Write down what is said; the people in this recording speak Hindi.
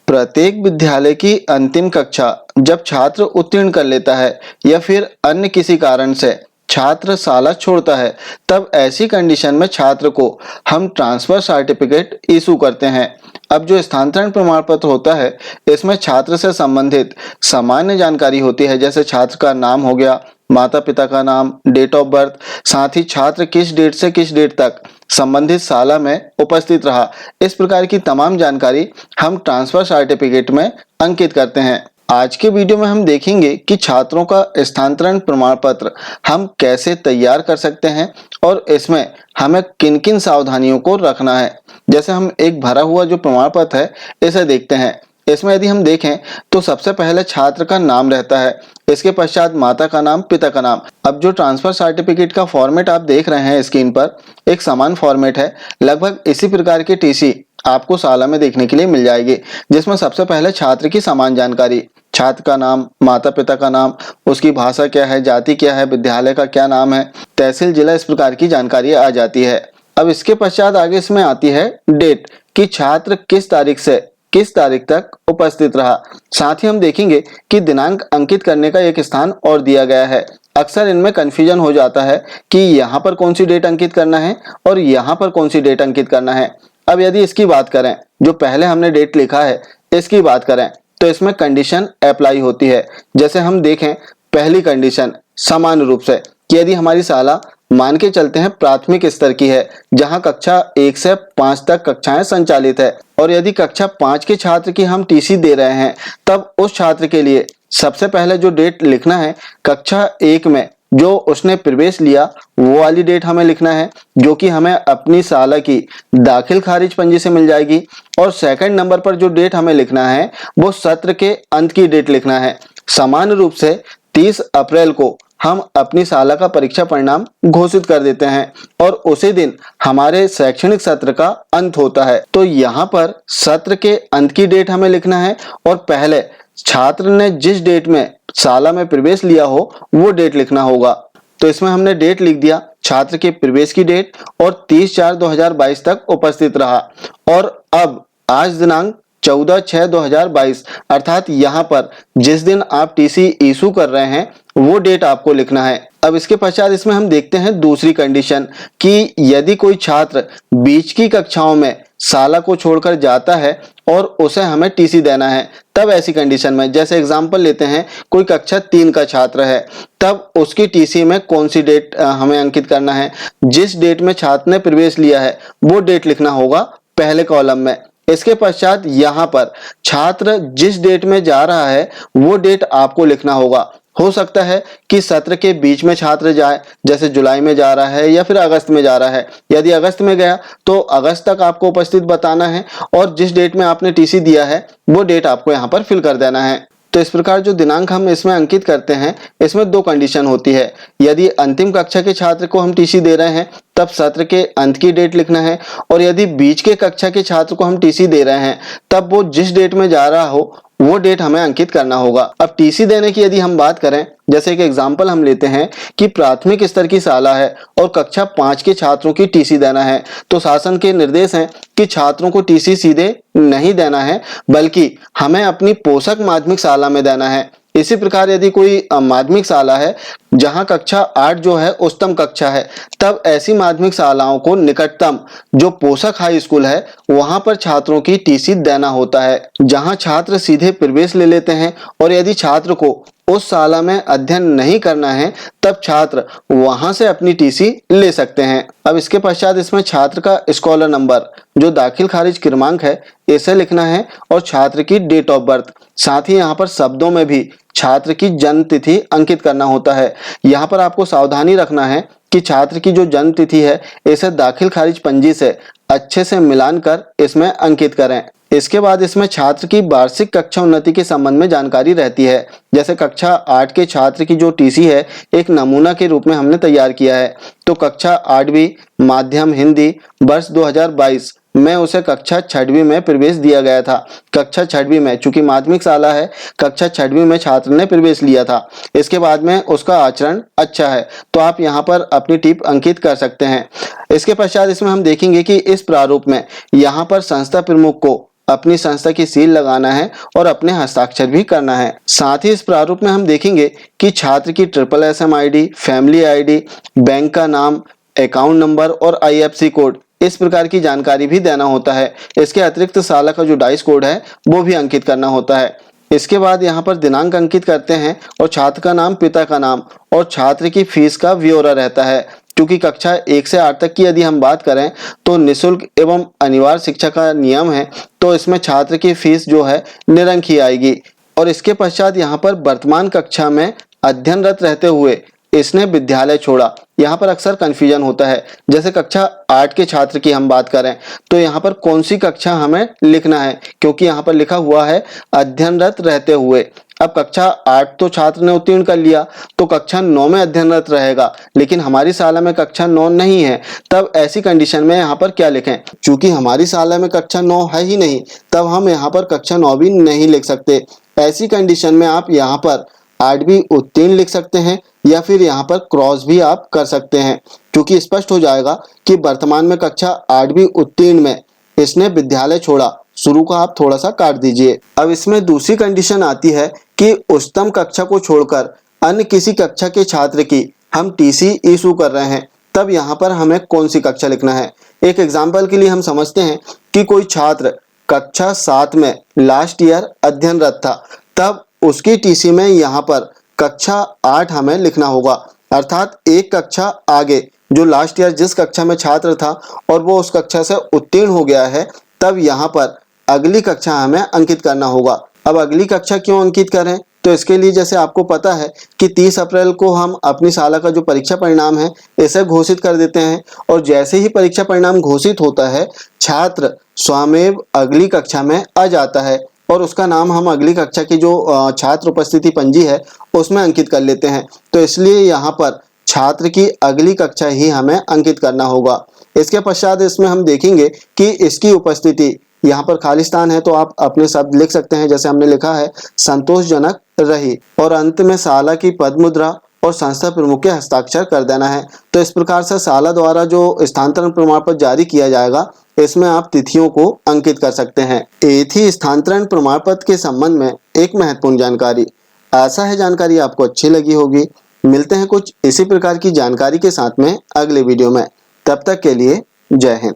प्रत्येक विद्यालय की अंतिम कक्षा जब छात्र उत्तीर्ण कर लेता है या फिर अन्य किसी कारण से छात्र शाला छोड़ता है, तब ऐसी कंडीशन में छात्र को हम ट्रांसफर सर्टिफिकेट इशू करते हैं। अब जो स्थानांतरण प्रमाण पत्र होता है, इसमें छात्र से संबंधित सामान्य जानकारी होती है, जैसे छात्र का नाम हो गया, माता पिता का नाम, डेट ऑफ बर्थ, साथ ही छात्र किस डेट से किस डेट तक संबंधित शाला में उपस्थित रहा। इस प्रकार की तमाम जानकारी हम ट्रांसफर सर्टिफिकेट में अंकित करते हैं। आज के वीडियो में हम देखेंगे कि छात्रों का स्थानांतरण प्रमाण पत्र हम कैसे तैयार कर सकते हैं और इसमें हमें किन किन सावधानियों को रखना है। जैसे हम एक भरा हुआ जो प्रमाण पत्र है, इसे देखते हैं। इसमें यदि हम देखें तो सबसे पहले छात्र का नाम रहता है, इसके पश्चात माता का नाम, पिता का नाम। अब जो ट्रांसफर सर्टिफिकेट का फॉर्मेट आप देख रहे हैं स्क्रीन पर, एक समान फॉर्मेट है। लगभग इसी प्रकार की टीसी आपको शाला में देखने के लिए मिल जाएगी, जिसमें सबसे पहले छात्र की समान जानकारी, छात्र का नाम, माता पिता का नाम, उसकी भाषा क्या है, जाति क्या है, विद्यालय का क्या नाम है, तहसील, जिला, इस प्रकार की जानकारी आ जाती है। अब इसके पश्चात आगे इसमें आती है डेट, कि छात्र किस तारीख से किस तारीख तक उपस्थित रहा। साथ ही हम देखेंगे कि दिनांक अंकित करने का एक स्थान और दिया गया है। अक्सर इनमें कंफ्यूजन हो जाता है कि यहाँ पर कौन सी डेट अंकित करना है और यहाँ पर कौन सी डेट अंकित करना है। अब यदि इसकी बात करें, जो पहले हमने डेट लिखा है इसकी बात करें, तो इसमें कंडीशन अप्लाई होती है। जैसे हम देखें, पहली कंडीशन सामान्य रूप से कि यदि हमारी शाला मान के चलते हैं प्राथमिक स्तर की है, जहां कक्षा 1 से 5 तक कक्षाएं संचालित है, और यदि कक्षा 5 के छात्र की हम टीसी दे रहे हैं, तब उस छात्र के लिए सबसे पहले जो डेट लिखना है, कक्षा 1 में जो उसने प्रवेश लिया वो वाली डेट हमें लिखना है, जो कि हमें अपनी शाला की दाखिल खारिज पंजी से मिल जाएगी। और सेकंड नंबर पर जो डेट हमें लिखना है वो सत्र के अंत की डेट लिखना है। सामान्य रूप से 30 अप्रैल को हम अपनी शाला का परीक्षा परिणाम घोषित कर देते हैं और उसी दिन हमारे शैक्षणिक सत्र का अंत होता है। तो यहाँ पर सत्र के अंत की डेट हमें लिखना है और पहले छात्र ने जिस डेट में शाला में प्रवेश लिया हो वो डेट लिखना होगा। तो इसमें हमने डेट लिख दिया, छात्र के प्रवेश की डेट, और 30/4/2022 तक उपस्थित रहा। और अब आज दिनांक 14/6/2022, अर्थात यहाँ पर जिस दिन आप टीसी इशू कर रहे हैं वो डेट आपको लिखना है। अब इसके पश्चात इसमें हम देखते हैं दूसरी कंडीशन, कि यदि कोई छात्र बीच की कक्षाओं में शाला को छोड़कर जाता है और उसे हमें टीसी देना है, तब ऐसी कंडीशन में, जैसे एग्जाम्पल लेते हैं, कोई कक्षा 3 का छात्र है, तब उसकी टीसी में कौन सी डेट हमें अंकित करना है। जिस डेट में छात्र ने प्रवेश लिया है वो डेट लिखना होगा पहले कॉलम में। इसके पश्चात यहाँ पर छात्र जिस डेट में जा रहा है वो डेट आपको लिखना होगा। हो सकता है कि सत्र के बीच में छात्र जाए, जैसे जुलाई में जा रहा है या फिर अगस्त में जा रहा है। यदि अगस्त में गया तो अगस्त तक आपको उपस्थित बताना है, और जिस डेट में आपने टीसी दिया है वो डेट आपको यहाँ पर फिल कर देना है। तो इस प्रकार जो दिनांक हम इसमें अंकित करते हैं, इसमें दो कंडीशन होती है। यदि अंतिम कक्षा के छात्र को हम टीसी दे रहे हैं तब सत्र के अंत की डेट लिखना है, और यदि बीच के कक्षा के छात्र को हम टीसी दे रहे हैं तब वो जिस डेट में जा रहा हो वो डेट हमें अंकित करना होगा। अब टीसी देने की यदि हम बात करें, जैसे एक एग्जाम्पल हम लेते हैं कि प्राथमिक स्तर की शाला है और कक्षा 5 के छात्रों की टीसी देना है, तो शासन के निर्देश हैं कि छात्रों को टीसी सीधे नहीं देना है, बल्कि हमें अपनी पोषक माध्यमिक शाला में देना है। इसी प्रकार यदि कोई माध्यमिक शाला है जहां कक्षा 8 जो है उच्चतम कक्षा है, तब ऐसी माध्यमिक शालाओं को निकटतम जो पोषक हाई स्कूल है वहां पर छात्रों की टीसी देना होता है, जहां छात्र सीधे प्रवेश ले लेते हैं। और यदि छात्र को उस शाला में अध्ययन नहीं करना है तब छात्र वहां से अपनी टीसी ले सकते हैं। अब इसके पश्चात इसमें छात्र का स्कॉलर नंबर, जो दाखिल खारिज क्रमांक है, इसे लिखना है, और छात्र की डेट ऑफ बर्थ। साथ ही यहाँ पर शब्दों में भी छात्र की जन्म तिथि अंकित करना होता है। यहाँ पर आपको सावधानी रखना है कि छात्र की जो जन्म तिथि है इसे दाखिल खारिज पंजी से अच्छे से मिलान कर इसमें अंकित करें। इसके बाद इसमें छात्र की वार्षिक कक्षा उन्नति के संबंध में जानकारी रहती है। जैसे कक्षा 8 के छात्र की जो टीसी है एक नमूना के रूप में हमने तैयार किया है। तो कक्षा 8वीं माध्यम हिंदी वर्ष 2022 में उसे कक्षा 6वीं में प्रवेश दिया गया था। कक्षा 6वीं में, चूंकि माध्यमिक शाला है, कक्षा 6वीं में छात्र ने प्रवेश लिया था। इसके बाद में उसका आचरण अच्छा है, तो आप यहाँ पर अपनी टिप अंकित कर सकते हैं। इसके पश्चात इसमें हम देखेंगे कि इस प्रारूप में यहाँ पर संस्था प्रमुख को अपनी संस्था की सील लगाना है और अपने हस्ताक्षर भी करना है। साथ ही इस प्रारूप में हम देखेंगे कि छात्र की SSSM ID, family ID, bank का नाम, अकाउंट नंबर और IFSC कोड, इस प्रकार की जानकारी भी देना होता है। इसके अतिरिक्त साला का जो डाइस कोड है वो भी अंकित करना होता है। इसके बाद यहाँ पर दिनांक अंकित करते हैं और छात्र का नाम, पिता का नाम और छात्र की फीस का ब्यौरा रहता है। क्योंकि कक्षा 1 से 8 तक की यदि हम बात करें तो निःशुल्क एवं अनिवार्य शिक्षा का नियम है, तो इसमें छात्र की फीस जो है निरंक ही आएगी। और इसके पश्चात यहाँ पर वर्तमान कक्षा में अध्ययनरत रहते हुए इसने विद्यालय छोड़ा, यहाँ पर अक्सर कंफ्यूजन होता है। जैसे कक्षा 8 के छात्र की हम बात करें तो यहाँ पर कौन सी कक्षा हमें लिखना है, क्योंकि यहाँ पर लिखा हुआ है अध्ययनरत रहते हुए। अब कक्षा 8 तो छात्र ने उत्तीर्ण कर लिया तो कक्षा 9 में अध्ययनरत रहेगा, लेकिन हमारी शाला में कक्षा 9 नहीं है, तब ऐसी कंडीशन में यहाँ पर क्या लिखें? चूंकि हमारी शाला में कक्षा 9 है ही नहीं, तब हम यहाँ पर कक्षा 9 भी नहीं लिख सकते। ऐसी कंडीशन में आप यहाँ पर 8वीं उत्तीर्ण लिख सकते हैं या फिर यहाँ पर क्रॉस भी आप कर सकते हैं, क्योंकि स्पष्ट हो जाएगा कि वर्तमान में कक्षा 8वीं उत्तीर्ण में इसने विद्यालय छोड़ा। शुरू का आप थोड़ा सा काट दीजिए। अब इसमें दूसरी कंडीशन आती है कि उच्चतम कक्षा को छोड़कर अन्य किसी कक्षा के छात्र की हम TC इशू कर रहे हैं, तब यहाँ पर हमें कौन सी कक्षा लिखना है। एक एग्जाम्पल के लिए हम समझते हैं कि कोई छात्र कक्षा 7 में लास्ट ईयर अध्ययनरत था, तब उसकी TC में यहाँ पर कक्षा 8 हमें लिखना होगा। अर्थात एक कक्षा आगे जो लास्ट ईयर जिस कक्षा में छात्र था और वो उस कक्षा से उत्तीर्ण हो गया है, तब यहाँ पर अगली कक्षा हमें अंकित करना होगा। अब अगली कक्षा क्यों अंकित करें? तो इसके लिए जैसे आपको पता है कि 30 अप्रैल को हम अपनी शाला का जो परीक्षा परिणाम है इसे घोषित कर देते हैं, और जैसे ही परीक्षा परिणाम घोषित होता है छात्र स्वयं अगली कक्षा में आ जाता है और उसका नाम हम अगली कक्षा की जो छात्र उपस्थिति पंजी है उसमें अंकित कर लेते हैं। तो इसलिए यहाँ पर छात्र की अगली कक्षा ही हमें अंकित करना होगा। इसके पश्चात इसमें हम देखेंगे कि इसकी उपस्थिति, यहाँ पर खाली स्थान है तो आप अपने शब्द लिख सकते हैं, जैसे हमने लिखा है संतोषजनक रही, और अंत में शाला की पद मुद्रा और संस्था प्रमुख के हस्ताक्षर कर देना है। तो इस प्रकार से शाला द्वारा जो स्थानांतरण प्रमाण पत्र जारी किया जाएगा इसमें आप तिथियों को अंकित कर सकते हैं। एक ही स्थानांतरण प्रमाण पत्र के संबंध में एक महत्वपूर्ण जानकारी। आशा है जानकारी आपको अच्छी लगी होगी। मिलते हैं कुछ इसी प्रकार की जानकारी के साथ में अगले वीडियो में। तब तक के लिए जय हिंद।